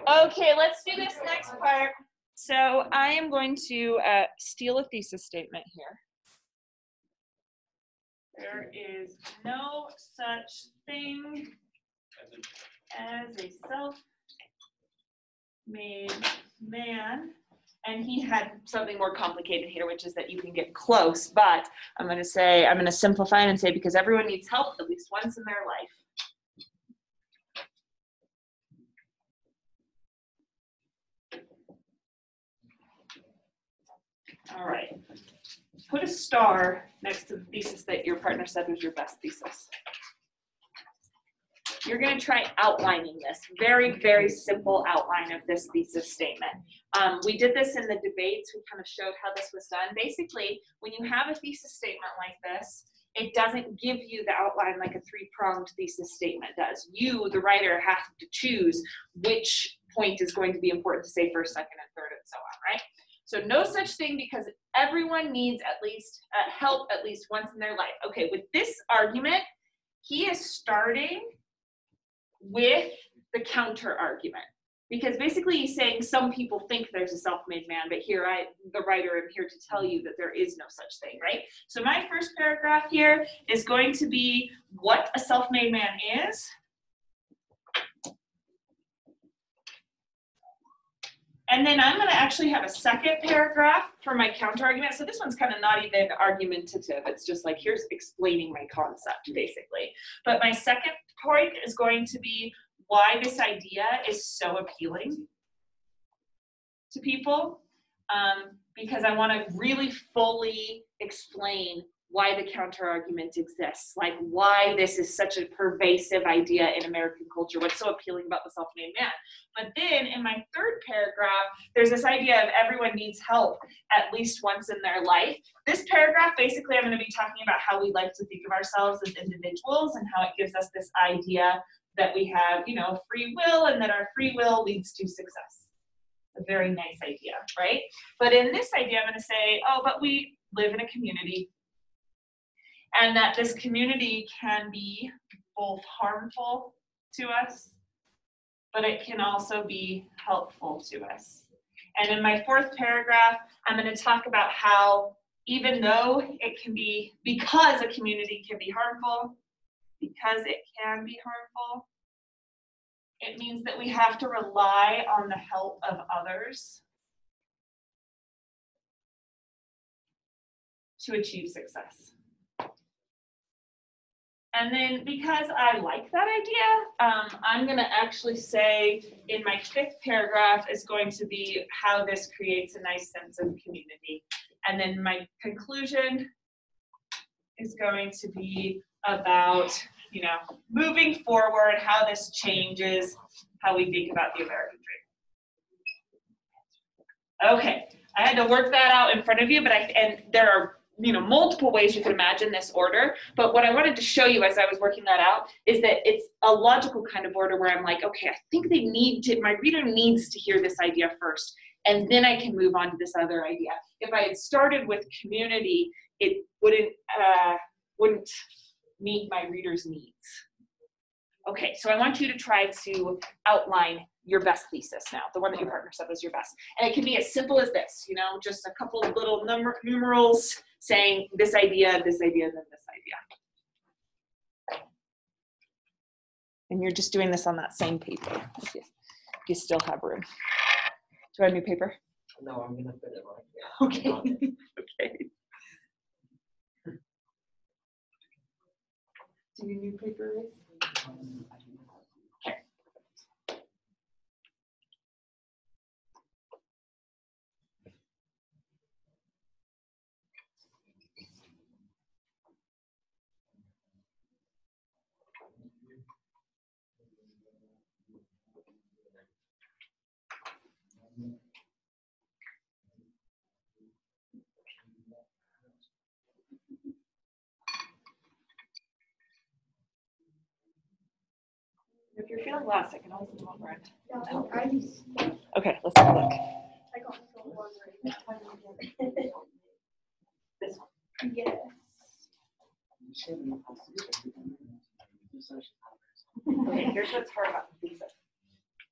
Okay, let's do this next part. So I am going to steal a thesis statement here. There is no such thing as a self-made man. And he had something more complicated here, which is that you can get close, but I'm going to simplify it and say because everyone needs help at least once in their life. All right. Put a star next to the thesis that your partner said was your best thesis. You're going to try outlining this. Very, very simple outline of this thesis statement. We did this in the debates. We kind of showed how this was done. Basically, when you have a thesis statement like this, it doesn't give you the outline like a three-pronged thesis statement does. You, the writer, have to choose which point is going to be important to say first, second, and third, and so on, right? So no such thing because everyone needs at least help at least once in their life. Okay, with this argument, he is starting with the counter argument because basically he's saying some people think there's a self-made man, but here the writer, am here to tell you that there is no such thing, right? So my first paragraph here is going to be what a self-made man is. And then I'm going to actually have a second paragraph for my counter argument. So this one's kind of not even argumentative. It's just like, here's explaining my concept, basically. But my second point is going to be why this idea is so appealing to people. Because I want to really fully explain why the counter argument exists, like why this is such a pervasive idea in American culture, what's so appealing about the self-made man. But then in my third paragraph, there's this idea of everyone needs help at least once in their life. This paragraph, basically, I'm going to be talking about how we like to think of ourselves as individuals and how it gives us this idea that we have, you know, free will and that our free will leads to success. A very nice idea, right? But in this idea, I'm going to say, oh, but we live in a community. And that this community can be both harmful to us, but it can also be helpful to us. And in my fourth paragraph, I'm going to talk about how even though it can be, because a community can be harmful, because it can be harmful, it means that we have to rely on the help of others to achieve success. And then because I like that idea, I'm going to actually say in my fifth paragraph is going to be how this creates a nice sense of community. And then my conclusion is going to be about, you know, moving forward, how this changes how we think about the American dream. Okay, I had to work that out in front of you, but and there are, you know, multiple ways you could imagine this order, but what I wanted to show you as I was working that out is that it's a logical kind of order where I'm like, okay, I think my reader needs to hear this idea first, and then I can move on to this other idea. If I had started with community, it wouldn't meet my reader's needs. Okay, so I want you to try to outline your best thesis now, the one that your partner said was your best. And it can be as simple as this, you know, just a couple of little numerals saying this idea, then this idea. And you're just doing this on that same paper, if you still have room. Do I have new paper? No, I'm going to put it right here. Okay, okay. Do you need new paper? Okay. If you're feeling lost, I can always come over and help. Okay, let's have a look. This one. Yes. Okay, here's what's hard about the thesis.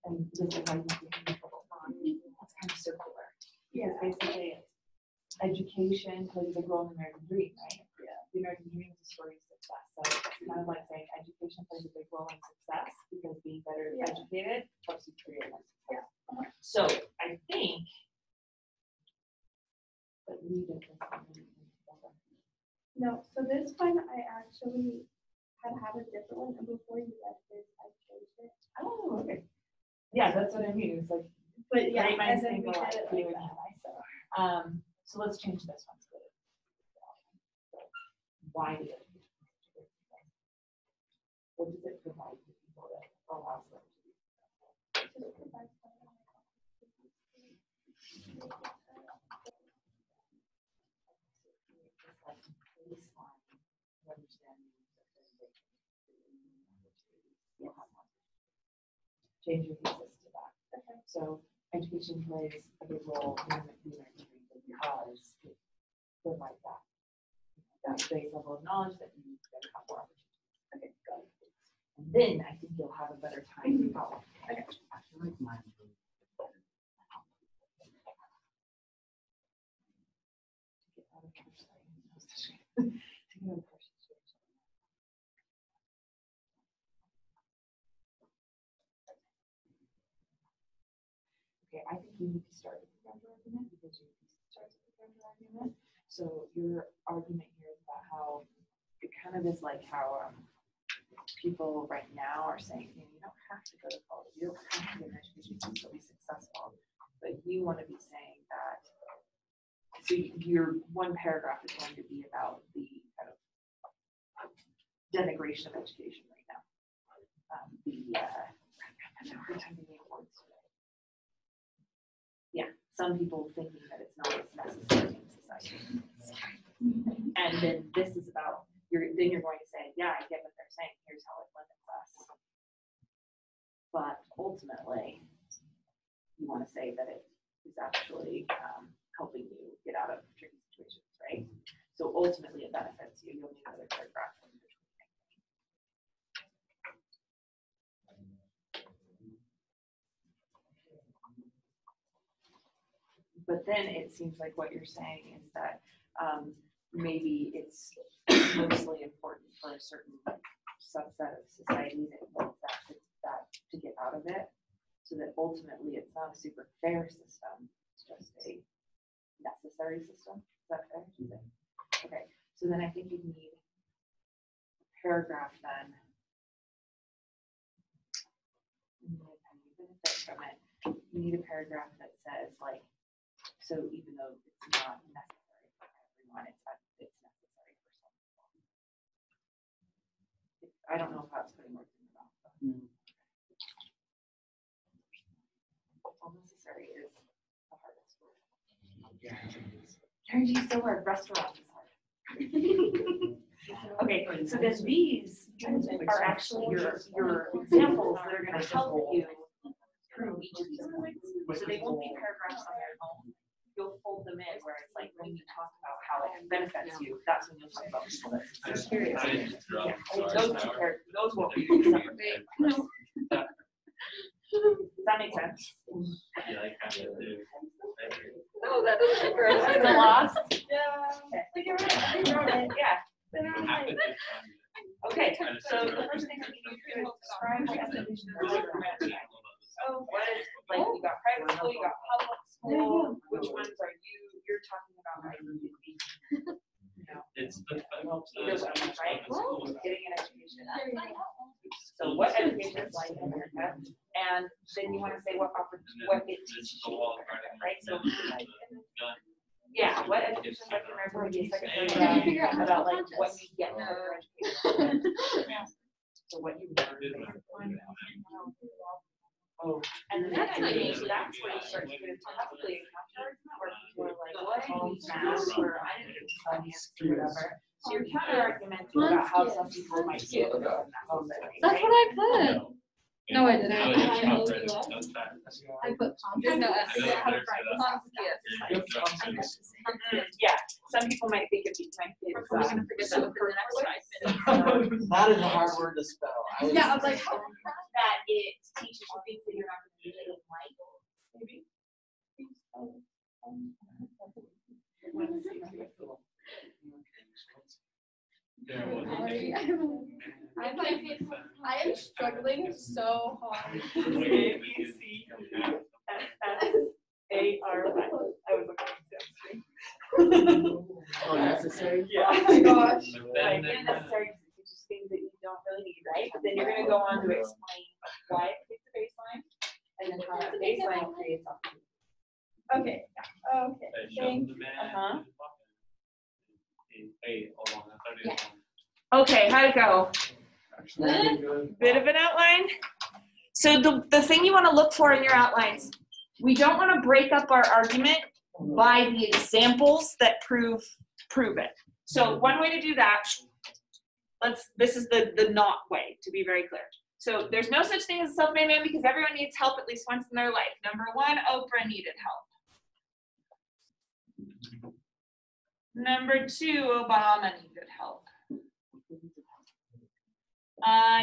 And this is why you can trouble. It's kind of circular. Yeah. Because basically, education plays a big role in the American dream, right? Yeah. The American dream is a story of success. So it's kind of like saying education plays a big role in success because being better educated helps you create more success. Yeah. So I think that we did this. No, so this one I actually had a different one, and before you read this, I changed it. Oh, okay. Yeah, that's what I mean. It's like, But yeah, great minds and then think we alike. did it like that. So let's change this one. Why did it? What does it provide to people that allows them to be successful? Change your thesis to that. Okay. So education plays a big role in the American dream because it provides that base level of knowledge that you can have more opportunities. Okay, got it. And then I think you'll have a better time following. Okay. I feel like mine to get out of here. To get out of here. Okay, I think you need to start with the counter argument because your thesis starts with the counter argument. So your argument here is about how it kind of is like how people right now are saying, you don't have to go to college, you don't have to get an education to still be successful, but you want to be saying that. So your one paragraph is going to be about the kind of denigration of education right now. Some people thinking that it's not as necessary in society. And then this is about, then you're going to say, yeah, I get what they're saying, here's how it limits us. But ultimately, you want to say that it is actually helping you get out of tricky situations, right? So ultimately it benefits you. You'll need another paragraph. But then it seems like what you're saying is that maybe it's mostly important for a certain subset of society that wants that to get out of it, so that ultimately it's not a super fair system, it's just a necessary system. Is that fair? Okay, so then I think you need a paragraph then. Benefit from it. You need a paragraph that says like, so even though it's not necessary for everyone, it's necessary for some people. I don't know if that's putting words in your mouth. Unnecessary is the hardest word. Guarantee is so hard. Restaurant is hard. Okay, so then these are actually your examples that are going to help you through each of these points. So they won't be paragraphs on their own. You'll fold them in where it's like when you talk about how it benefits you, that's when you'll talk about people that success curious. Yeah. Those won't be separate. Does that make sense? Yeah, I kind of do. No, that doesn't grow. Still lost? Yeah. Like you're right. Yeah. Okay, Okay, so the first thing that you need to do is describe the definition of labor management. Oh, what is, like, you got private school, you got public school, which ones are you're talking about, like, you know, It's the either one, right? Getting an education. So what education is like in America, and then you want to say what it teaches you, right? So, yeah, what education is like in America would be a second paragraph about like what you get from your education. So what you learn. And then I think that's where you start to get into probably a counter argument where people are like, what I need math, or I didn't get finance, or whatever. So your counter argument is about how some people might do it. That's what I put. No, I didn't. Oh, yeah, it's not ready. That's fine. I put I There's no S. know I have there's Yeah, some people might think it's my We're probably gonna forget that within the next 5 minutes. That is a hard word to spell. Yeah, I was like, that it teaches you things that you're not going to need in life. Maybe. I'm like, I am struggling so hard. A-B-C-S-S-A-R-Y. I was looking at Oh, necessary? Yeah. Oh my gosh. Like, necessary to teach things that you don't really need, right? But then you're gonna go on to explain why it creates a baseline, and then how that baseline creates something. Okay, okay, thank Uh-huh. Hey, hold on, I thought it was on. Okay, how'd it go? Bit of an outline. So the thing you want to look for in your outlines, we don't want to break up our argument by the examples that prove it. So one way to do that, this is the not way, to be very clear. So there's no such thing as a self-made man because everyone needs help at least once in their life. Number one, Oprah needed help. Number two, Obama needed help.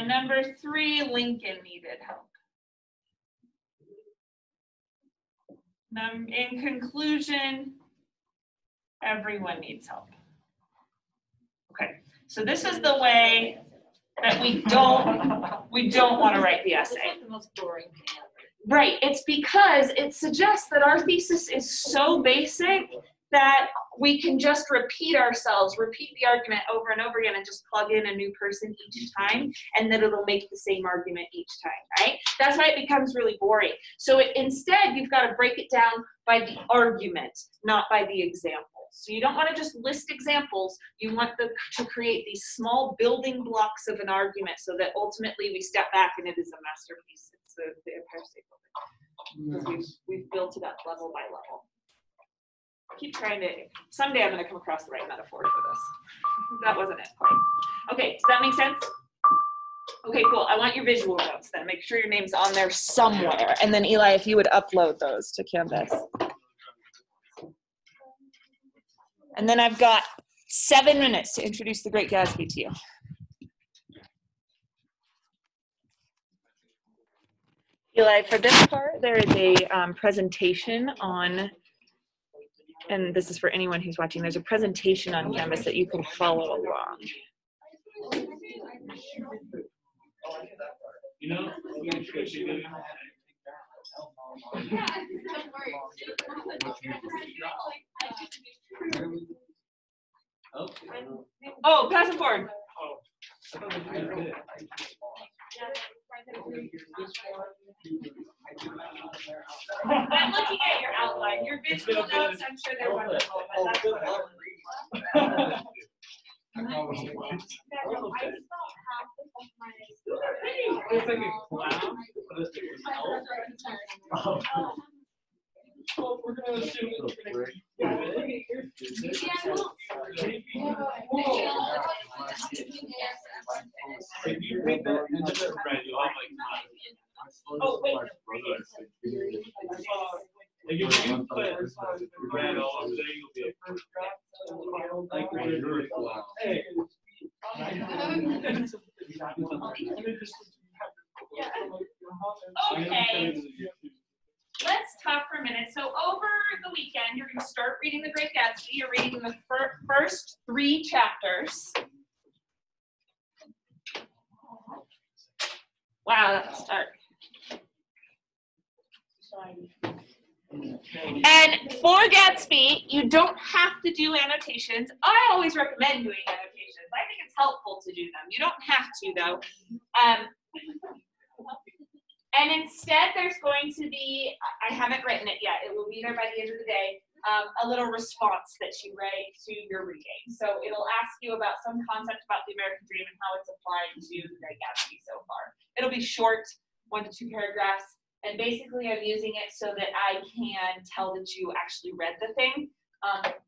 Number three, Lincoln needed help. In conclusion, everyone needs help. Okay, so this is the way that we don't want to write the essay. It's the most boring thing ever. Right, it's because it suggests that our thesis is so basic that we can just repeat the argument over and over again and just plug in a new person each time, and then it'll make the same argument each time, right? That's why it becomes really boring. So instead, you've got to break it down by the argument, not by the examples. So you don't want to just list examples, you want to create these small building blocks of an argument so that ultimately we step back and it is a masterpiece. It's the Empire State Building. Because we've built it up level by level. Keep trying to, someday I'm going to come across the right metaphor for this. That wasn't it. Okay, does that make sense? Okay, cool. I want your visual notes then. Make sure your name's on there somewhere. And then Eli, if you would upload those to Canvas. And then I've got 7 minutes to introduce The Great Gatsby to you. Eli, for this part, there is a presentation on, and this is for anyone who's watching, there's a presentation on Canvas that you can follow along. You know, we should do. Oh, pass it forward. I'm looking at your outline. Your visual notes, I'm sure they're wonderful, but that's what I'm It's like a clown, but it's well, we're gonna assume it's if you read that and just read, you'll have like Oh, wait. if you put red all over there, you'll be like hey. Okay. Let's talk for a minute. So over the weekend, you're going to start reading The Great Gatsby. You're reading the first 3 chapters. Wow, that's dark. And for Gatsby, you don't have to do annotations. I always recommend doing annotations. I think it's helpful to do them. You don't have to, though. And instead, there's going to be, I haven't written it yet, it will be there by the end of the day, a little response that you write to your reading. So it'll ask you about some concept about the American dream and how it's applied to The Great Gatsby so far. It'll be short, 1 to 2 paragraphs, and basically I'm using it so that I can tell that you actually read the thing.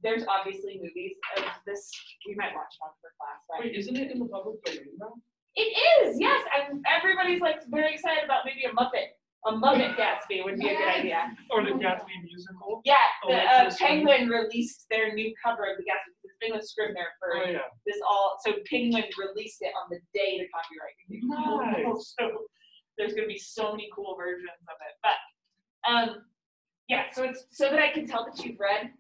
There's obviously movies of this, we might watch one for class, right? Wait, isn't it in the public domain now? It is, yes. Everybody's like very excited about maybe a Muppet Gatsby would be a good idea. Or the Gatsby musical. Yeah, Oh, the like this one? Penguin released their new cover of the Gatsby. It's been with Scribner for Oh, yeah. this all. So Penguin released it on the day the copyright became available. Nice. So there's going to be so many cool versions of it. But yeah, so it's so that I can tell that you've read.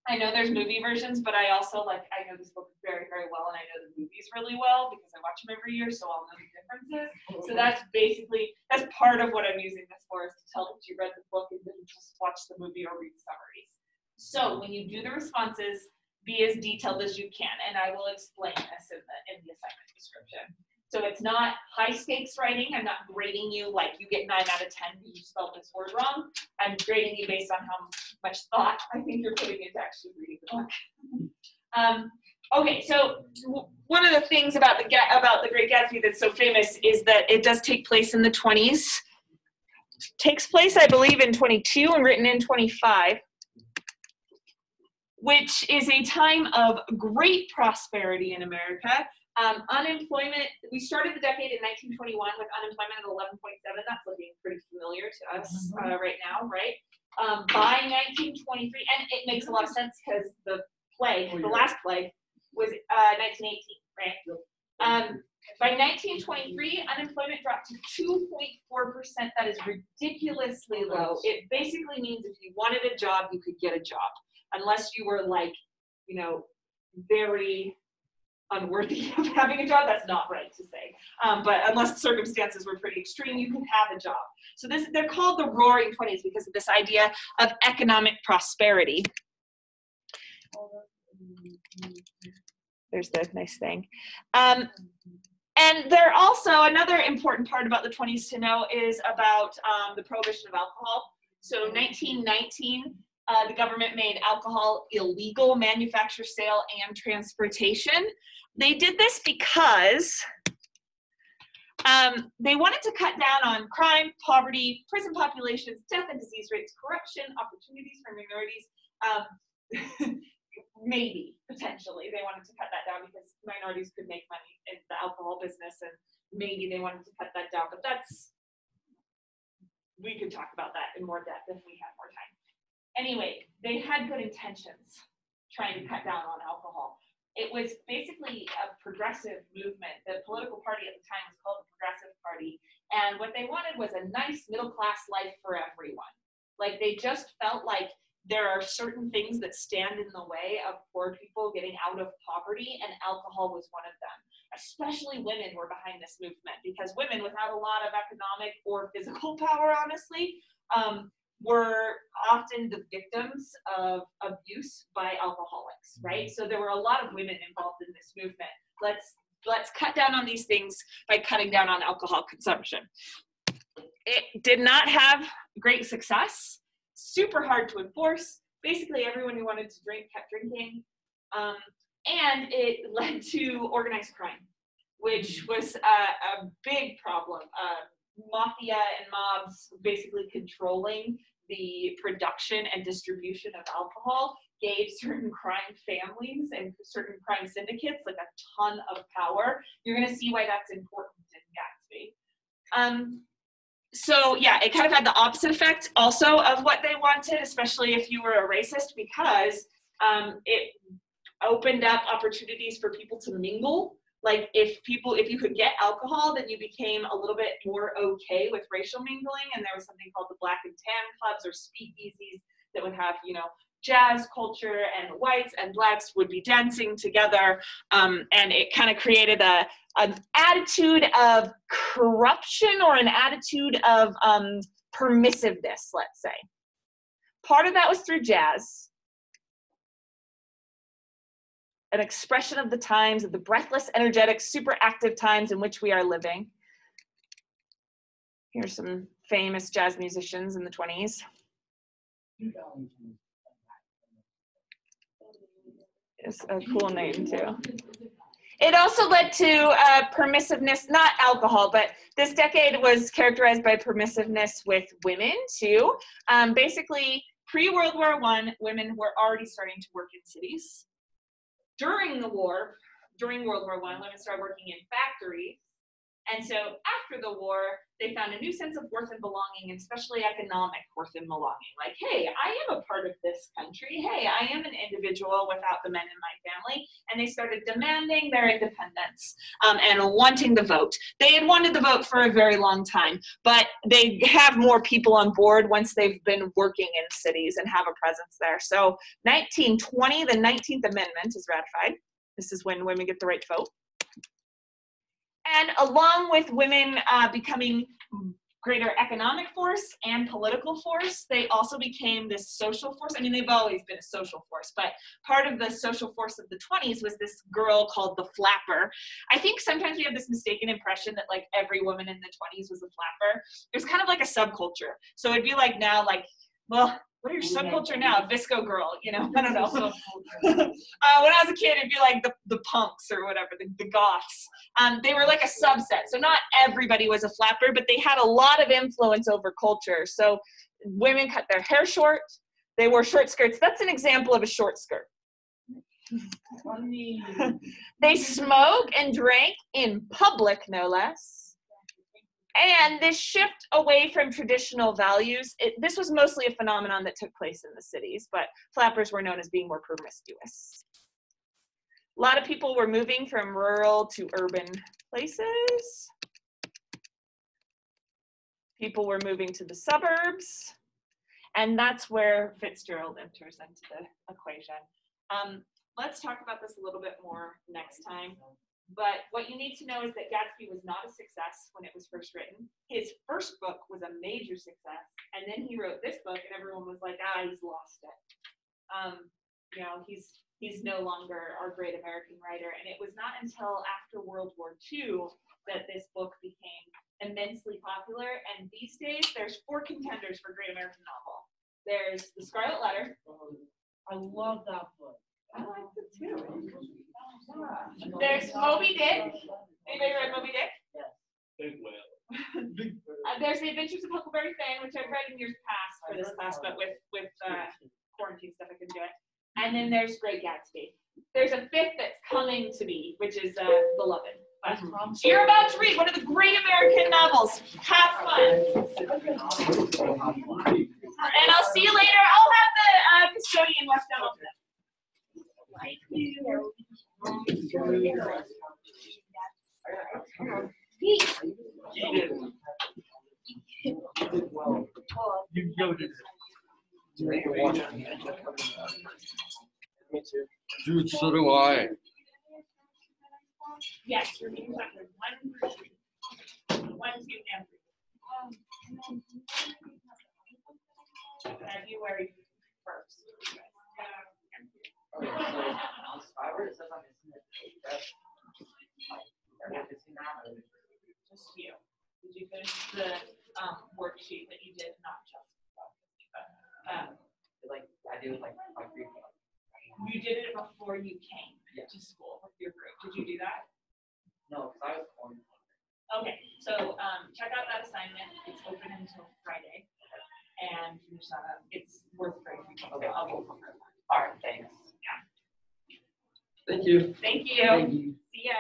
I know there's movie versions, but I also I know this book very, very well, and I know the movies really well because I watch them every year, so I'll know the differences. So that's part of what I'm using this for, is to tell that you read the book and didn't just watch the movie or read summaries. So when you do the responses, be as detailed as you can, and I will explain this in the assignment description. So it's not high stakes writing. I'm not grading you like you get 9 out of 10 because you spelled this word wrong. I'm grading you based on how much thought I think you're putting into actually reading the book. Okay, so one of the things about the Great Gatsby that's so famous is that it does take place in the 20s. Takes place, I believe, in 22 and written in 25, which is a time of great prosperity in America. Unemployment, we started the decade in 1921 with unemployment at 11.7. That's looking pretty familiar to us right now, right? By 1923, and it makes a lot of sense because the last plague, was 1918, right? By 1923, unemployment dropped to 2.4%. That is ridiculously low. It basically means if you wanted a job, you could get a job, unless you were very unworthy of having a job. That's not right to say, but unless circumstances were pretty extreme, you could have a job. So they're called the Roaring 20s because of this idea of economic prosperity. There's the nice thing. And they're also, another important part about the 20s to know is about the prohibition of alcohol. So 1919, the government made alcohol illegal, manufacture, sale, and transportation. They did this because they wanted to cut down on crime, poverty, prison populations, death and disease rates, corruption, opportunities for minorities. Maybe, potentially, they wanted to cut that down because minorities could make money in the alcohol business, and maybe they wanted to cut that down, but we could talk about that in more depth if we had more time. Anyway, they had good intentions trying to cut down on alcohol. It was basically a progressive movement. The political party at the time was called the Progressive Party, and what they wanted was a nice middle-class life for everyone. Like, they just felt like there are certain things that stand in the way of poor people getting out of poverty, and alcohol was one of them. Especially women were behind this movement, because women without a lot of economic or physical power, honestly, were often the victims of abuse by alcoholics, right? So there were a lot of women involved in this movement. Let's cut down on these things by cutting down on alcohol consumption. It did not have great success. Super hard to enforce. Basically, everyone who wanted to drink kept drinking. And it led to organized crime, which was a big problem. Mafia and mobs basically controlling the production and distribution of alcohol gave certain crime families and certain crime syndicates like a ton of power. You're going to see why that's important in Gatsby. So yeah, it kind of had the opposite effect also of what they wanted, especially if you were a racist, because it opened up opportunities for people to mingle. Like if you could get alcohol, then you became a little bit more okay with racial mingling. And there was something called the Black and Tan clubs or speakeasies that would have, jazz culture, and whites and blacks would be dancing together. And it kind of created an attitude of corruption or an attitude of permissiveness, let's say. Part of that was through jazz. An expression of the times, of the breathless, energetic, super active times in which we are living. Here's some famous jazz musicians in the 20s. It's a cool name too. It also led to permissiveness, not alcohol, but this decade was characterized by permissiveness with women too. Basically, pre-World War I, women were already starting to work in cities. During World War I, women started working in factories, And so after the war, they found a new sense of worth and belonging, and especially economic worth and belonging. Like, hey, I am a part of this country. Hey, I am an individual without the men in my family. And they started demanding their independence and wanting the vote. They had wanted the vote for a very long time, but they have more people on board once they've been working in cities and have a presence there. So 1920, the 19th Amendment is ratified. This is when women get the right to vote. And along with women becoming greater economic force and political force, they also became this social force. I mean, they've always been a social force, but part of the social force of the 20s was this girl called the flapper. I think sometimes we have this mistaken impression that like every woman in the 20s was a flapper. It was kind of like a subculture. So it'd be like now, like, well, what are your subculture now? Visco girl, you know, I don't know. When I was a kid, it'd be like the punks or whatever, the goths. They were like a subset. So not everybody was a flapper, but they had a lot of influence over culture. So women cut their hair short. They wore short skirts. That's an example of a short skirt. They smoke and drank in public, no less. And this shift away from traditional values, this was mostly a phenomenon that took place in the cities, but flappers were known as being more promiscuous. A lot of people were moving from rural to urban places. People were moving to the suburbs, and that's where Fitzgerald enters into the equation. Let's talk about this a little bit more next time. But what you need to know is that Gatsby was not a success when it was first written. His first book was a major success, and then he wrote this book, and everyone was like, he's lost it. You know, he's no longer our great American writer. And it was not until after World War II that this book became immensely popular. And these days, there's 4 contenders for Great American Novel. There's The Scarlet Letter. I love that book. I like it too. There's Moby Dick. Anybody read Moby Dick? Big whale. There's The Adventures of Huckleberry Finn, which I've read in years past for this class, but with quarantine stuff, I couldn't do it. And then there's Great Gatsby. There's a 5th that's coming to be, which is Beloved. But you're about to read one of the great American novels. Have fun. And I'll see you later. I'll have the custodian left down on them. You go to Me too. Dude, so do I. Yes, your meeting's after 1, 2, and 3. February 1st. Just you. Did you finish the worksheet that you did not just? You did it before you came to school with your group. Did you do that? No, because I was born. Okay, so check out that assignment. It's open until Friday, and finish that up. It's worth grading. Okay. I'll go over that. All right, thanks. Yeah. Thank you. Thank you. Thank you. See ya.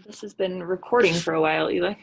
This has been recording for a while, Eli.